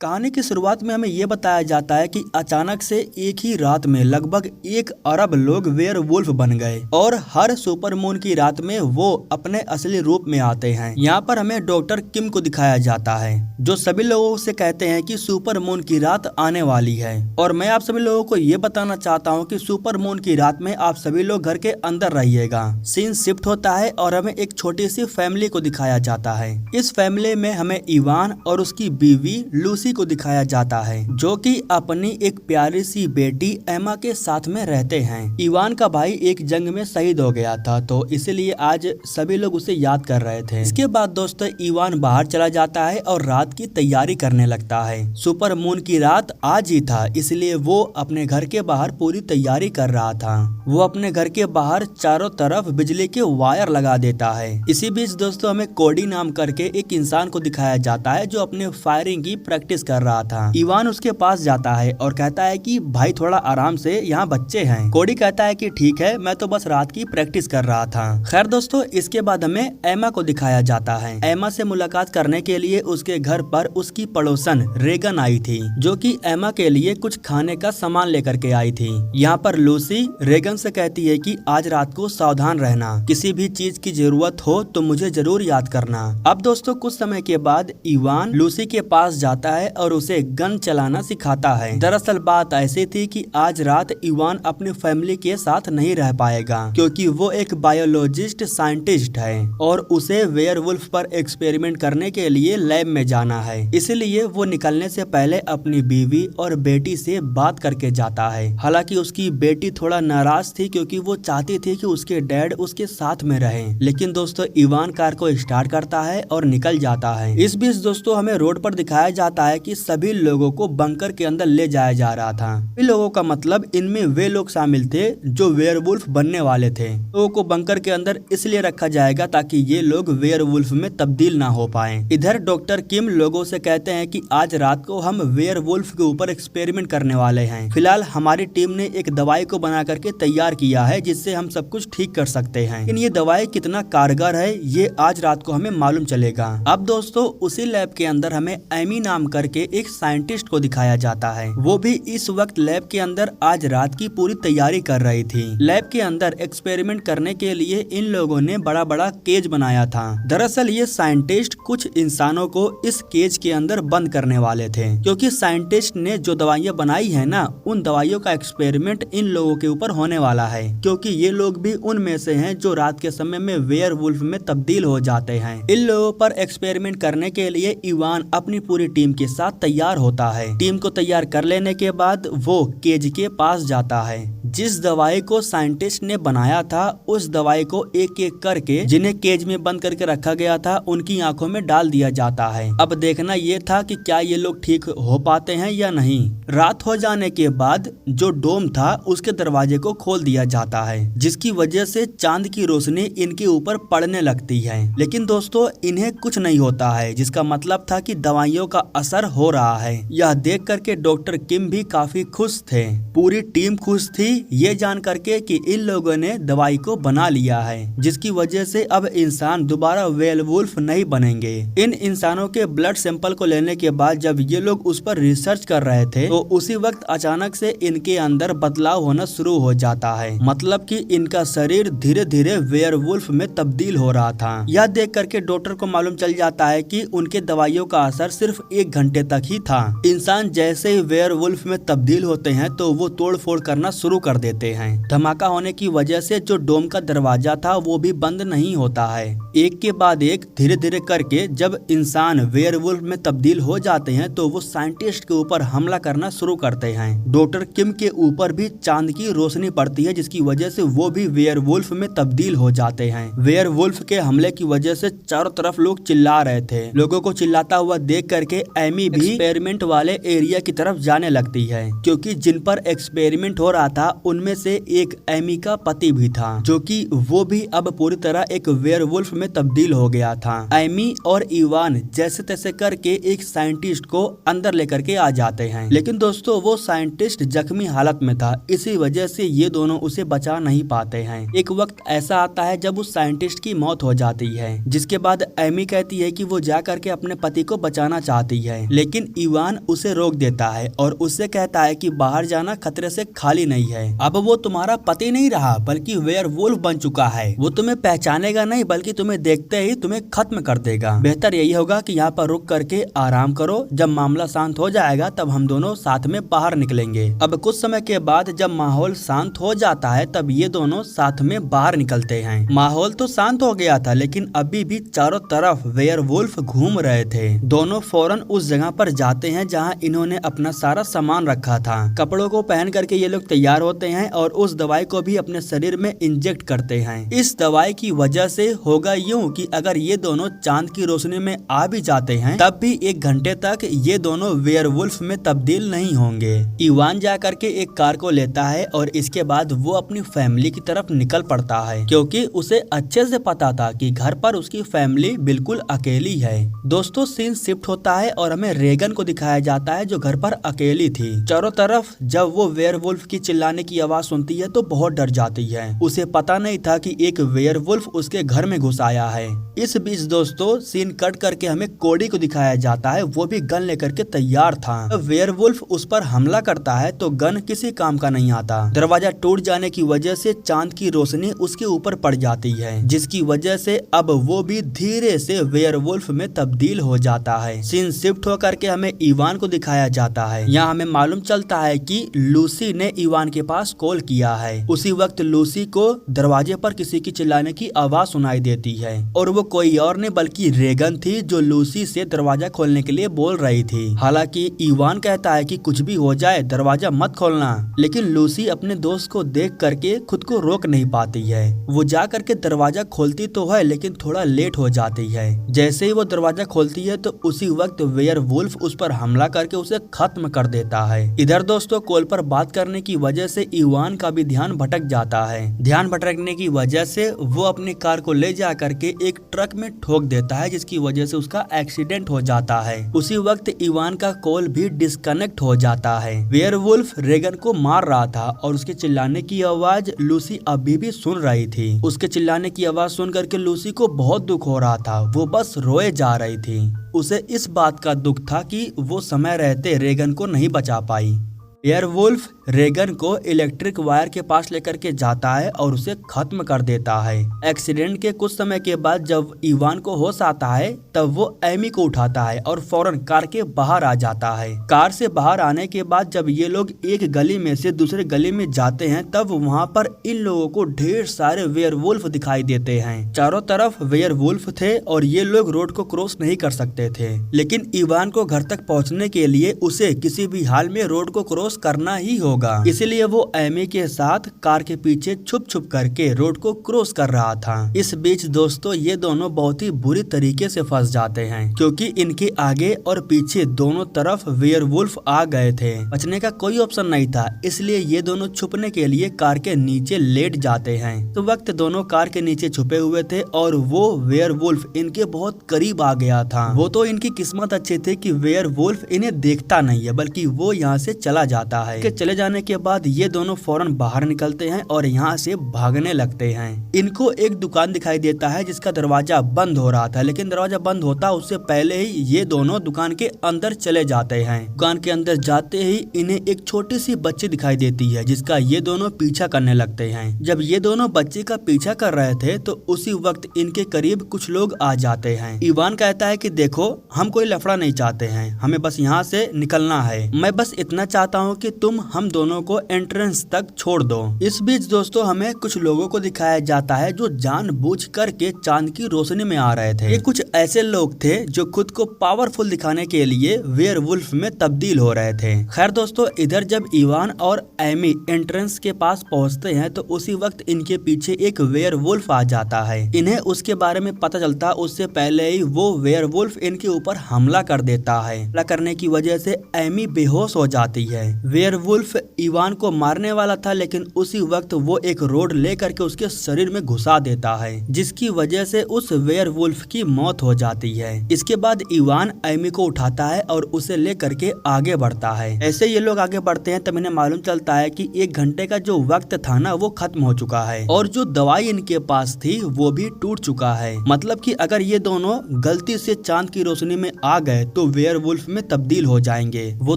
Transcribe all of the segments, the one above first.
कहानी की शुरुआत में हमें ये बताया जाता है कि अचानक से एक ही रात में लगभग 1 अरब लोग वेयरवुल्फ बन गए और हर सुपरमून की रात में वो अपने असली रूप में आते हैं। यहाँ पर हमें डॉक्टर किम को दिखाया जाता है जो सभी लोगों से कहते हैं कि सुपरमून की रात आने वाली है। और मैं आप सभी लोगों को ये बताना चाहता हूँ कि सुपरमून की रात में आप सभी लोग घर के अंदर रहिएगा। सीन शिफ्ट होता है और हमें एक छोटी सी फैमिली को दिखाया जाता है। इस फैमिली में हमें इवान और उसकी बीवी लूसी को दिखाया जाता है जो कि अपनी एक प्यारी सी बेटी एमा के साथ में रहते हैं। इवान का भाई एक जंग में शहीद हो गया था तो इसलिए आज सभी लोग उसे याद कर रहे थे। इसके बाद दोस्तों इवान बाहर चला जाता है और रात की तैयारी करने लगता है। सुपर मून की रात आज ही था इसलिए वो अपने घर के बाहर पूरी तैयारी कर रहा था। वो अपने घर के बाहर चारों तरफ बिजली के वायर लगा देता है। इसी बीच दोस्तों हमें कोडी नाम करके एक इंसान को दिखाया जाता है जो अपने फायरिंग की प्रैक्टिस कर रहा था। इवान उसके पास जाता है और कहता है कि भाई थोड़ा आराम से, यहाँ बच्चे हैं। कोडी कहता है कि ठीक है, मैं तो बस रात की प्रैक्टिस कर रहा था। खैर दोस्तों इसके बाद हमें एमा को दिखाया जाता है। एमा से मुलाकात करने के लिए उसके घर पर उसकी पड़ोसन रेगन आई थी जो कि एमा के लिए कुछ खाने का सामान लेकर के आई थी। यहाँ पर लूसी रेगन से कहती है कि आज रात को सावधान रहना, किसी भी चीज की जरूरत हो तो मुझे जरूर याद करना। अब दोस्तों कुछ समय के बाद इवान लूसी के पास जाता है और उसे गन चलाना सिखाता है। दरअसल बात ऐसी थी कि आज रात इवान अपनी फैमिली के साथ नहीं रह पाएगा क्योंकि वो एक बायोलॉजिस्ट साइंटिस्ट है और उसे वेयरवुल्फ पर एक्सपेरिमेंट करने के लिए लैब में जाना है। इसलिए वो निकलने से पहले अपनी बीवी और बेटी से बात करके जाता है। हालांकि उसकी बेटी थोड़ा नाराज थी क्योंकि वो चाहती थी कि उसके डैड उसके साथ में रहे। लेकिन दोस्तों इवान कार को स्टार्ट करता है और निकल जाता है। इस बीच दोस्तों हमें रोड पर दिखाया जाता है कि सभी लोगों को बंकर के अंदर ले जाया जा रहा था। इन लोगों का मतलब इनमें वे लोग शामिल थे जो वेयरवुल्फ बनने वाले थे। लोगों को बंकर के अंदर इसलिए रखा जाएगा ताकि ये लोग वेयरवुल्फ में तब्दील ना हो पाए। इधर डॉक्टर किम लोगों से कहते हैं कि आज रात को हम वेयरवुल्फ के ऊपर एक्सपेरिमेंट करने वाले हैं। फिलहाल हमारी टीम ने एक दवाई को बना करके तैयार किया है जिससे हम सब कुछ ठीक कर सकते हैं। लेकिन ये दवाई कितना कारगर है ये आज रात को हमें मालूम चलेगा। अब दोस्तों उसी लैब के अंदर हमें एमी नाम करके एक साइंटिस्ट को दिखाया जाता है। वो भी इस वक्त लैब के अंदर आज रात की पूरी तैयारी कर रही थी। लैब के अंदर एक्सपेरिमेंट करने के लिए इन लोगों ने बड़ा बड़ा केज बनाया था। दरअसल ये साइंटिस्ट कुछ इंसानों को इस केज के अंदर बंद करने वाले थे क्योंकि साइंटिस्ट ने जो दवाइयाँ बनाई है ना उन दवाइयों का एक्सपेरिमेंट इन लोगों के ऊपर होने वाला है क्योंकि ये लोग भी उनमें से हैं जो रात के समय में वेयरवुल्फ में तब्दील हो जाते हैं। इन लोगों पर एक्सपेरिमेंट करने के लिए इवान अपनी पूरी टीम के साथ तैयार होता है। टीम को तैयार कर लेने के बाद वो केज के पास जाता है। जिस दवाई को साइंटिस्ट ने बनाया था उस दवाई को एक एक करके जिन्हें केज में बंद करके रखा गया था उनकी आंखों में डाल दिया जाता है। अब देखना ये था कि क्या ये लोग ठीक हो पाते हैं या नहीं। रात हो जाने के बाद जो डोम था उसके दरवाजे को खोल दिया जाता है जिसकी वजह से चांद की रोशनी इनके ऊपर पड़ने लगती है। लेकिन दोस्तों इन्हें कुछ नहीं होता है जिसका मतलब था कि दवाइयों का असर हो रहा है। यह देख करके डॉक्टर किम भी काफी खुश थे। पूरी टीम खुश थी ये जान करके कि इन लोगों ने दवाई को बना लिया है जिसकी वजह से अब इंसान दोबारा वेयरवुल्फ नहीं बनेंगे। इन इंसानों के ब्लड सैंपल को लेने के बाद जब ये लोग उस पर रिसर्च कर रहे थे तो उसी वक्त अचानक से इनके अंदर बदलाव होना शुरू हो जाता है। मतलब कि इनका शरीर धीरे धीरे वेयरवुल्फ में तब्दील हो रहा था। यह देख करके डॉक्टर को मालूम चल जाता है कि उनके दवाइयों का असर सिर्फ 1 घंटे तक ही था। इंसान जैसे ही वेयरवुल्फ में तब्दील होते हैं तो वो तोड़ फोड़ करना शुरू कर देते हैं। धमाका होने की वजह से जो डोम का दरवाजा था वो भी बंद नहीं होता है। एक के बाद एक धीरे धीरे करके जब इंसान वेयरवुल्फ में तब्दील हो जाते हैं तो वो साइंटिस्ट के ऊपर हमला करना शुरू करते हैं। डॉक्टर किम के ऊपर भी चांद की रोशनी पड़ती है जिसकी वजह से वो भी वेयरवुल्फ में तब्दील हो जाते हैं। वेयरवुल्फ के हमले की वजह से चारों तरफ लोग चिल्ला रहे थे। लोगों को चिल्लाता हुआ देख करके एमी भी एक्सपेरिमेंट वाले एरिया की तरफ जाने लगती है क्योंकि जिन पर एक्सपेरिमेंट हो रहा था उनमें से एक एमी का पति भी था जो कि वो भी अब पूरी तरह एक वेयरवुल्फ में तब्दील हो गया था। एमी और इवान जैसे तैसे करके एक साइंटिस्ट को अंदर लेकर के आ जाते हैं लेकिन दोस्तों वो साइंटिस्ट जख्मी हालत में था इसी वजह से ये दोनों उसे बचा नहीं पाते हैं। एक वक्त ऐसा आता है जब उस साइंटिस्ट की मौत हो जाती है जिसके बाद एमी कहती है कि वो जा करके अपने पति को बचाना चाहती है लेकिन इवान उसे रोक देता है और उससे कहता है कि बाहर जाना खतरे से खाली नहीं है। अब वो तुम्हारा पति नहीं रहा बल्कि वेयरवुल्फ बन चुका है। वो तुम्हें पहचानेगा नहीं बल्कि तुम्हें देखते ही तुम्हें खत्म कर देगा। बेहतर यही होगा कि यहाँ पर रुक करके आराम करो। जब मामला शांत हो जाएगा तब हम दोनों साथ में बाहर निकलेंगे। अब कुछ समय के बाद जब माहौल शांत हो जाता है तब ये दोनों साथ में बाहर निकलते हैं। माहौल तो शांत हो गया था लेकिन अभी भी चारों तरफ वेयरवुल्फ घूम रहे थे। दोनों फौरन उस जगह पर जाते हैं जहाँ इन्होंने अपना सारा सामान रखा था। कपड़ों को पहन करके ये लोग तैयार होते हैं और उस दवाई को भी अपने शरीर में इंजेक्ट करते हैं। इस दवाई की वजह से होगा यूं कि अगर ये दोनों चांद की रोशनी में आ भी जाते हैं तब भी 1 घंटे तक ये दोनों वेयरवुल्फ में तब्दील नहीं होंगे। इवान जा करके एक कार को लेता है और इसके बाद वो अपनी फैमिली की तरफ निकल पड़ता है क्योंकि उसे अच्छे से पता था कि घर पर उसकी फैमिली बिल्कुल अकेली है। दोस्तों सीन शिफ्ट होता है और हमें रेगन को दिखाया जाता है जो घर पर अकेली थी। चारों तरफ जब वो वेयरवुल्फ की चिल्लाने की आवाज सुनती है तो बहुत डर जाती है। उसे पता नहीं था कि एक वेयरवुल्फ उसके घर में घुस आया है। इस बीच दोस्तों सीन कट करके हमें कोडी को दिखाया जाता है। वो भी गन लेकर के तैयार था। वेयरवुल्फ उस पर हमला करता है तो गन किसी काम का नहीं आता। दरवाजा टूट जाने की वजह से चांद की रोशनी उसके ऊपर पड़ जाती है जिसकी वजह से अब वो भी धीरे से वेयरवुल्फ में तब्दील हो जाता है। सीन शिफ्ट होकर के हमें इवान को दिखाया जाता है। यहाँ हमें मालूम चलता है कि लूसी ने इवान के पास कॉल किया है। उसी वक्त लूसी को दरवाजे पर किसी की चिल्लाने की आवाज सुनाई देती है और वो कोई और नहीं बल्कि रेगन थी जो लूसी से दरवाजा खोलने के लिए बोल रही थी। हालांकि इवान कहता है कि कुछ भी हो जाए दरवाजा मत खोलना, लेकिन लूसी अपने दोस्त को देख करके खुद को रोक नहीं पाती है। वो जा करके दरवाजा खोलती तो है लेकिन थोड़ा लेट हो जाती है। जैसे ही वो दरवाजा खोलती है तो उसी वक्त वेयरवुल्फ उस पर हमला करके उसे खत्म कर देता है। इधर दोस्तों कॉल पर बात करने की वजह से इवान का भी ध्यान भटक जाता है। ध्यान भटकने की वजह से वो अपनी कार को ले जा करके एक ट्रक में ठोक देता है जिसकी वजह से उसका एक्सीडेंट हो जाता है। उसी वक्त इवान का कॉल भी डिस्कनेक्ट हो जाता है। वेयरवुल्फ रेगन को मार रहा था और उसके चिल्लाने की आवाज लूसी अभी भी सुन रही थी। उसके चिल्लाने की आवाज सुन करके लूसी को बहुत दुख हो रहा था। वो बस रोए जा रही थी। उसे इस बात का दुख था कि वो समय रहते रेगन को नहीं बचा पाई। वेयरवुल्फ रेगन को इलेक्ट्रिक वायर के पास लेकर के जाता है और उसे खत्म कर देता है। एक्सीडेंट के कुछ समय के बाद जब इवान को होश आता है तब वो एमी को उठाता है और फौरन कार के बाहर आ जाता है। कार से बाहर आने के बाद जब ये लोग एक गली में से दूसरे गली में जाते हैं तब वहाँ पर इन लोगों को ढेर सारे वेयरवुल्फ दिखाई देते हैं। चारों तरफ वेयरवुल्फ थे और ये लोग रोड को क्रॉस नहीं कर सकते थे, लेकिन इवान को घर तक पहुँचने के लिए उसे किसी भी हाल में रोड को क्रॉस करना ही होगा। इसलिए वो एमी के साथ कार के पीछे छुप छुप करके रोड को क्रॉस कर रहा था। इस बीच दोस्तों ये दोनों बहुत ही बुरी तरीके से फंस जाते हैं क्योंकि इनके आगे और पीछे दोनों तरफ वेयरवुल्फ आ गए थे। बचने का कोई ऑप्शन नहीं था, इसलिए ये दोनों छुपने के लिए कार के नीचे लेट जाते हैं। तो वक्त दोनों कार के नीचे छुपे हुए थे और वो वेयरवुल्फ इनके बहुत करीब आ गया था। वो तो इनकी किस्मत अच्छी थी कि वेयरवुल्फ इन्हें देखता नहीं है बल्कि वो यहाँ से चला जाता है। के चले जाने के बाद ये दोनों फौरन बाहर निकलते हैं और यहाँ से भागने लगते हैं। इनको एक दुकान दिखाई देता है जिसका दरवाजा बंद हो रहा था, लेकिन दरवाजा बंद होता उससे पहले ही ये दोनों दुकान के अंदर चले जाते हैं। दुकान के अंदर जाते ही इन्हें एक छोटी सी बच्ची दिखाई देती है जिसका ये दोनों पीछा करने लगते हैं। जब ये दोनों बच्ची का पीछा कर रहे थे तो उसी वक्त इनके करीब कुछ लोग आ जाते हैं। इवान कहता है कि देखो हम कोई लफड़ा नहीं चाहते हैं, हमें बस यहाँ से निकलना है। मैं बस इतना चाहता हूँ कि तुम हम दोनों को एंट्रेंस तक छोड़ दो। इस बीच दोस्तों हमें कुछ लोगों को दिखाया जाता है जो जानबूझ करके चांद की रोशनी में आ रहे थे। ये कुछ ऐसे लोग थे जो खुद को पावरफुल दिखाने के लिए वेयरवुल्फ में तब्दील हो रहे थे। खैर दोस्तों इधर जब इवान और एमी एंट्रेंस के पास पहुंचते हैं तो उसी वक्त इनके पीछे एक वेयरवुल्फ आ जाता है। इन्हें उसके बारे में पता चलता उससे पहले ही वो वेयरवुल्फ इनके ऊपर हमला कर देता है। हमला करने की वजह से एमी बेहोश हो जाती है। वेयरवुल्फ इवान को मारने वाला था, लेकिन उसी वक्त वो एक रोड लेकर के उसके शरीर में घुसा देता है, जिसकी वजह से उस वेयरवुल्फ की मौत हो जाती है। इसके बाद इवान एमी को उठाता है और उसे लेकर के आगे बढ़ता है। ऐसे ये लोग आगे बढ़ते हैं तब इन्हें मालूम चलता है कि 1 घंटे का जो वक्त था ना वो खत्म हो चुका है और जो दवाई इनके पास थी वो भी टूट चुका है। मतलब कि अगर ये दोनों गलती से चांद की रोशनी में आ गए तो वेयरवुल्फ में तब्दील हो जाएंगे। वो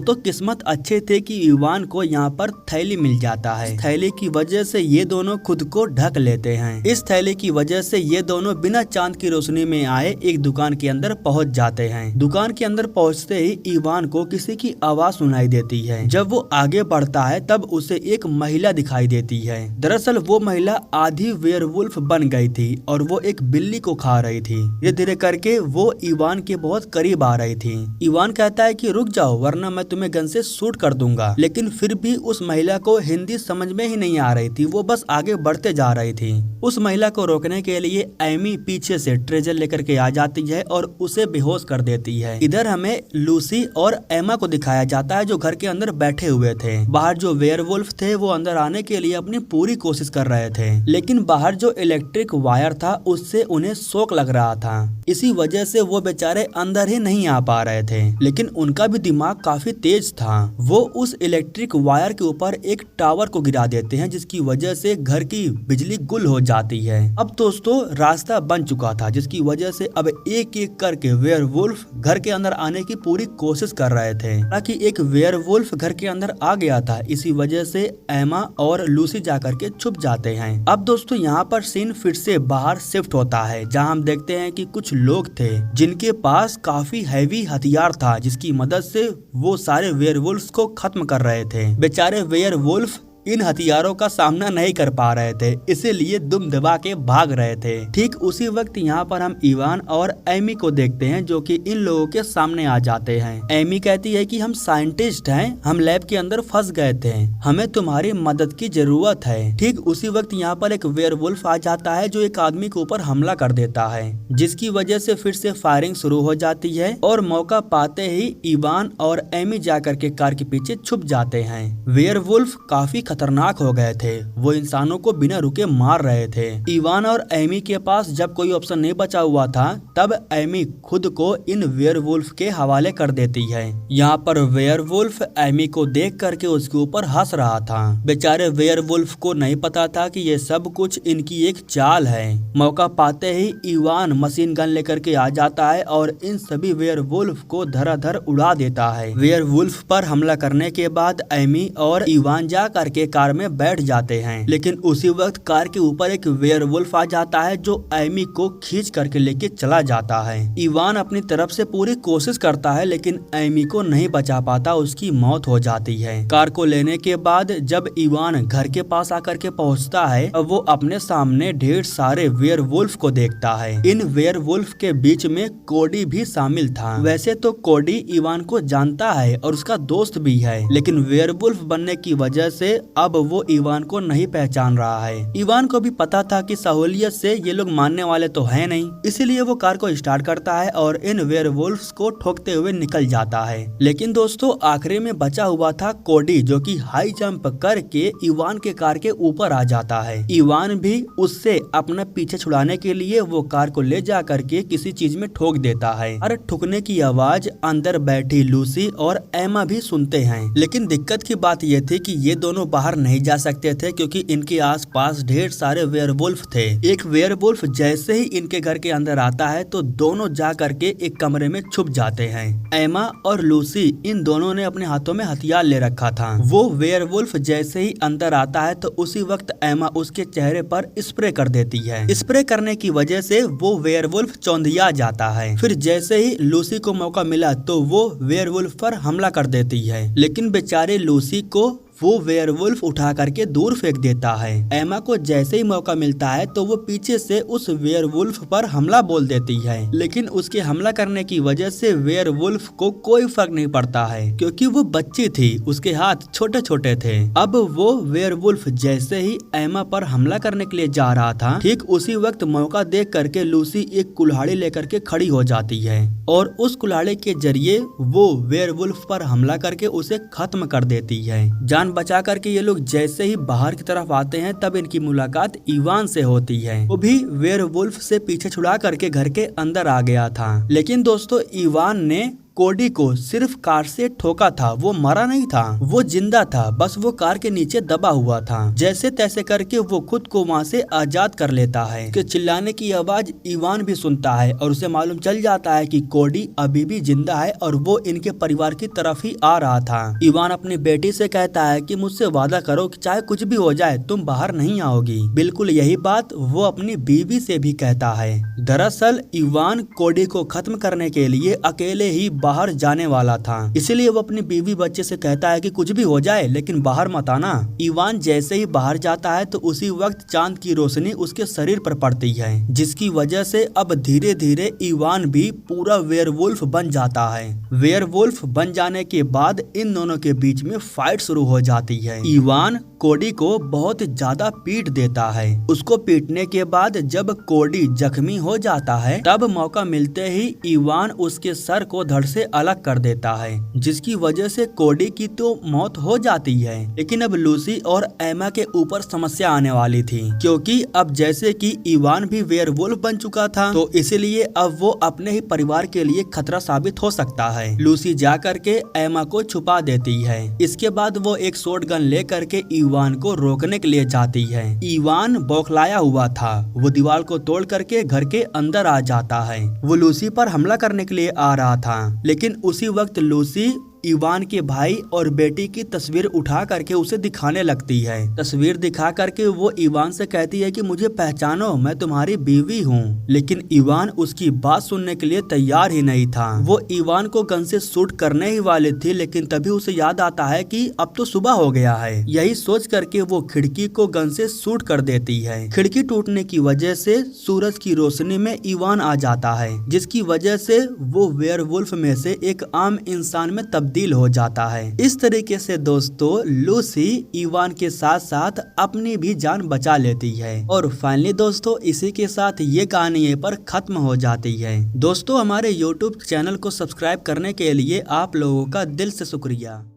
तो किस्मत अच्छे थे कि इवान को यहाँ पर थैली मिल जाता है। थैली की वजह से ये दोनों खुद को ढक लेते हैं। इस थैली की वजह से ये दोनों बिना चांद की रोशनी में आए एक दुकान के अंदर पहुँच जाते हैं। दुकान के अंदर पहुँचते ही इवान को किसी की आवाज सुनाई देती है। जब वो आगे बढ़ता है तब उसे एक महिला दिखाई देती है। दरअसल वो महिला आधी वेयरवुल्फ बन गई थी और वो एक बिल्ली को खा रही थी। धीरे धीरे करके वो इवान के बहुत करीब आ रही थी। इवान कहता है कि रुक जाओ वरना मैं तुम्हें गन से शूट कर दूंगा, लेकिन फिर भी उस महिला को हिंदी समझ में ही नहीं आ रही थी। वो बस आगे बढ़ते जा रही थी। उस महिला को रोकने के लिए एमी पीछे से ट्रेजर लेकर के आ जाती है और उसे बेहोश कर देती है। इधर हमें लूसी और एमा को दिखाया जाता है जो घर के अंदर बैठे हुए थे। बाहर जो वेयरवुल्फ थे वो अंदर आने के लिए अपनी पूरी कोशिश कर रहे थे, लेकिन बाहर जो इलेक्ट्रिक वायर था उससे उन्हें शॉक लग रहा था। इसी वजह से वो बेचारे अंदर ही नहीं आ पा रहे थे, लेकिन उनका भी दिमाग काफी तेज था। वो उस इलेक्ट्रिक वायर के ऊपर एक टावर को गिरा देते हैं जिसकी वजह से घर की बिजली गुल हो जाती है। अब दोस्तों रास्ता बन चुका था जिसकी वजह से अब एक एक करके वेयरवुल्फ घर के अंदर आने की पूरी कोशिश कर रहे थे। ताकि एक वेयरवुल्फ घर के अंदर आ गया था, इसी वजह से एमा और लूसी जाकर के छुप जाते हैं। अब दोस्तों यहाँ पर सीन फिर से बाहर शिफ्ट होता है जहाँ हम देखते हैं कि कुछ लोग थे जिनके पास काफी हैवी हथियार था जिसकी मदद से वो सारे वेयरवुल्फ्स को खत्म कर रहे थे। बेचारे वेयरवुल्फ इन हथियारों का सामना नहीं कर पा रहे थे, इसीलिए दुम दबा के भाग रहे थे। ठीक उसी वक्त यहाँ पर हम इवान और एमी को देखते हैं जो कि इन लोगों के सामने आ जाते हैं। एमी कहती है कि हम साइंटिस्ट हैं, हम लैब के अंदर फंस गए थे, हमें तुम्हारी मदद की जरूरत है। ठीक उसी वक्त यहाँ पर एक वेयरवुल्फ आ जाता है जो एक आदमी के ऊपर हमला कर देता है, जिसकी वजह से फिर से फायरिंग शुरू हो जाती है और मौका पाते ही इवान और एमी जाकर के कार के पीछे छुप जाते हैं। वेयरवुल्फ काफी खतरनाक हो गए थे, वो इंसानों को बिना रुके मार रहे थे। इवान और एमी के पास जब कोई ऑप्शन नहीं बचा हुआ था तब एमी खुद को इन वेयरवुल्फ के हवाले कर देती है। यहाँ पर वेयरवुल्फ एमी को देख करके उसके ऊपर हंस रहा था। बेचारे वेयरवुल्फ को नहीं पता था कि ये सब कुछ इनकी एक चाल है। मौका पाते ही इवान मशीन गन लेकर के आ जाता है और इन सभी वेयरवुल्फ को धराधर उड़ा देता है। वेयरवुल्फ पर हमला करने के बाद एमी और इवान जा करके कार में बैठ जाते हैं, लेकिन उसी वक्त कार के ऊपर एक वेयरवुल्फ आ जाता है जो एमी को खींच करके लेके चला जाता है। इवान अपनी तरफ से पूरी कोशिश करता है लेकिन एमी को नहीं बचा पाता, उसकी मौत हो जाती है। कार को लेने के बाद जब इवान घर के पास आकर के पहुंचता है वो अपने सामने ढेर सारे वेयरवुल्फ को देखता है। इन वेयरवुल्फ के बीच में कोडी भी शामिल था। वैसे तो कोडी इवान को जानता है और उसका दोस्त भी है, लेकिन वेयरवुल्फ बनने की वजह से अब वो इवान को नहीं पहचान रहा है। इवान को भी पता था कि सहूलियत से ये लोग मानने वाले तो है नहीं, इसीलिए वो कार को स्टार्ट करता है और इन वेयरवुल्फ्स को ठोकते हुए निकल जाता है। लेकिन दोस्तों आखिरी में बचा हुआ था कोडी जो कि हाई जंप करके इवान के कार के ऊपर आ जाता है। इवान भी उससे अपना पीछे छुड़ाने के लिए वो कार को ले जा करके किसी चीज में ठोक देता है और ठुकने की आवाज अंदर बैठी लूसी और एमा भी सुनते हैं। लेकिन दिक्कत की बात ये थी कि ये दोनों बाहर नहीं जा सकते थे क्योंकि इनके आसपास ढेर सारे वेयरवुल्फ थे। एक वेयरवुल्फ जैसे ही इनके घर के अंदर आता है तो दोनों जा करके एक कमरे में छुप जाते हैं। एमा और लूसी इन दोनों ने अपने हाथों में हथियार ले रखा था। वो वेयरवुल्फ जैसे ही अंदर आता है तो उसी वक्त एमा उसके चेहरे पर स्प्रे कर देती है। स्प्रे करने की वजह से वो वेयरवुल्फ चौंधिया जाता है। फिर जैसे ही लूसी को मौका मिला तो वो वेयरवुल्फ पर हमला कर देती है, लेकिन बेचारे लूसी को वो वेयरवुल्फ उठा करके दूर फेंक देता है। एमा को जैसे ही मौका मिलता है तो वो पीछे से उस वेयरवुल्फ पर हमला बोल देती है, लेकिन उसके हमला करने की वजह से वेयरवुल्फ को कोई फर्क नहीं पड़ता है क्योंकि वो बच्ची थी, उसके हाथ छोटे छोटे थे। अब वो वेयरवुल्फ जैसे ही एमा पर हमला करने के लिए जा रहा था, ठीक उसी वक्त मौका देख करके लूसी एक कुल्हाड़ी लेकर के खड़ी हो जाती है और उस कुल्हाड़ी के जरिए वो वेयरवुल्फ पर हमला करके उसे खत्म कर देती है। जान बचा करके ये लोग जैसे ही बाहर की तरफ आते हैं तब इनकी मुलाकात इवान से होती है। वो भी वेयरवुल्फ से पीछे छुड़ा करके घर के अंदर आ गया था, लेकिन दोस्तों इवान ने कोडी को सिर्फ कार से ठोका था, वो मरा नहीं था, वो जिंदा था, बस वो कार के नीचे दबा हुआ था। जैसे तैसे करके वो खुद को वहाँ से आजाद कर लेता है कि चिल्लाने की आवाज इवान भी सुनता है और उसे मालूम चल जाता है कि कोडी अभी भी जिंदा है और वो इनके परिवार की तरफ ही आ रहा था। इवान अपनी बेटी से कहता है कि मुझसे वादा करो कि चाहे कुछ भी हो जाए तुम बाहर नहीं आओगी। बिल्कुल यही बात वो अपनी बीवी से भी कहता है। दरअसल इवान कोडी को खत्म करने के लिए अकेले ही बाहर जाने वाला था, इसलिए वो अपनी बीवी बच्चे से कहता है कि कुछ भी हो जाए लेकिन बाहर मत आना। इवान जैसे ही बाहर जाता है तो उसी वक्त चांद की रोशनी उसके शरीर पर पड़ती है, जिसकी वजह से अब धीरे धीरे इवान भी पूरा वेयरवुल्फ बन जाता है। वेयरवुल्फ बन जाने के बाद इन दोनों के बीच में फाइट शुरू हो जाती है। इवान कोडी को बहुत ज्यादा पीट देता है। उसको पीटने के बाद जब कोडी जख्मी हो जाता है तब मौका मिलते ही इवान उसके सर को धड़ से अलग कर देता है, जिसकी वजह से कोडी की तो मौत हो जाती है। लेकिन अब लूसी और एमा के ऊपर समस्या आने वाली थी, क्योंकि अब जैसे कि इवान भी वेयरवुल्फ बन चुका था तो इसलिए अब वो अपने ही परिवार के लिए खतरा साबित हो सकता है। लूसी जा करके एमा को छुपा देती है। इसके बाद वो एक शॉटगन ले करके इवान को रोकने के लिए जाती है। इवान बौखलाया हुआ था, वो दीवार को तोड़ करके घर के अंदर आ जाता है। वो लूसी पर हमला करने के लिए आ रहा था, लेकिन उसी वक्त लूसी इवान के भाई और बेटी की तस्वीर उठा करके उसे दिखाने लगती है। तस्वीर दिखा करके वो इवान से कहती है कि मुझे पहचानो, मैं तुम्हारी बीवी हूँ। लेकिन इवान उसकी बात सुनने के लिए तैयार ही नहीं था। वो इवान को गन से शूट करने ही वाली थी, लेकिन तभी उसे याद आता है कि अब तो सुबह हो गया है। यही सोच करके वो खिड़की को गन से शूट कर देती है। खिड़की टूटने की वजह से सूरज की रोशनी में इवान आ जाता है, जिसकी वजह से वो वेयरवुल्फ में से एक आम इंसान में तब्दील हो जाता है। इस तरीके से दोस्तों लूसी इवान के साथ साथ अपनी भी जान बचा लेती है। और फाइनली दोस्तों इसी के साथ ये कहानी यहीं पर खत्म हो जाती है। दोस्तों हमारे YouTube चैनल को सब्सक्राइब करने के लिए आप लोगों का दिल से शुक्रिया।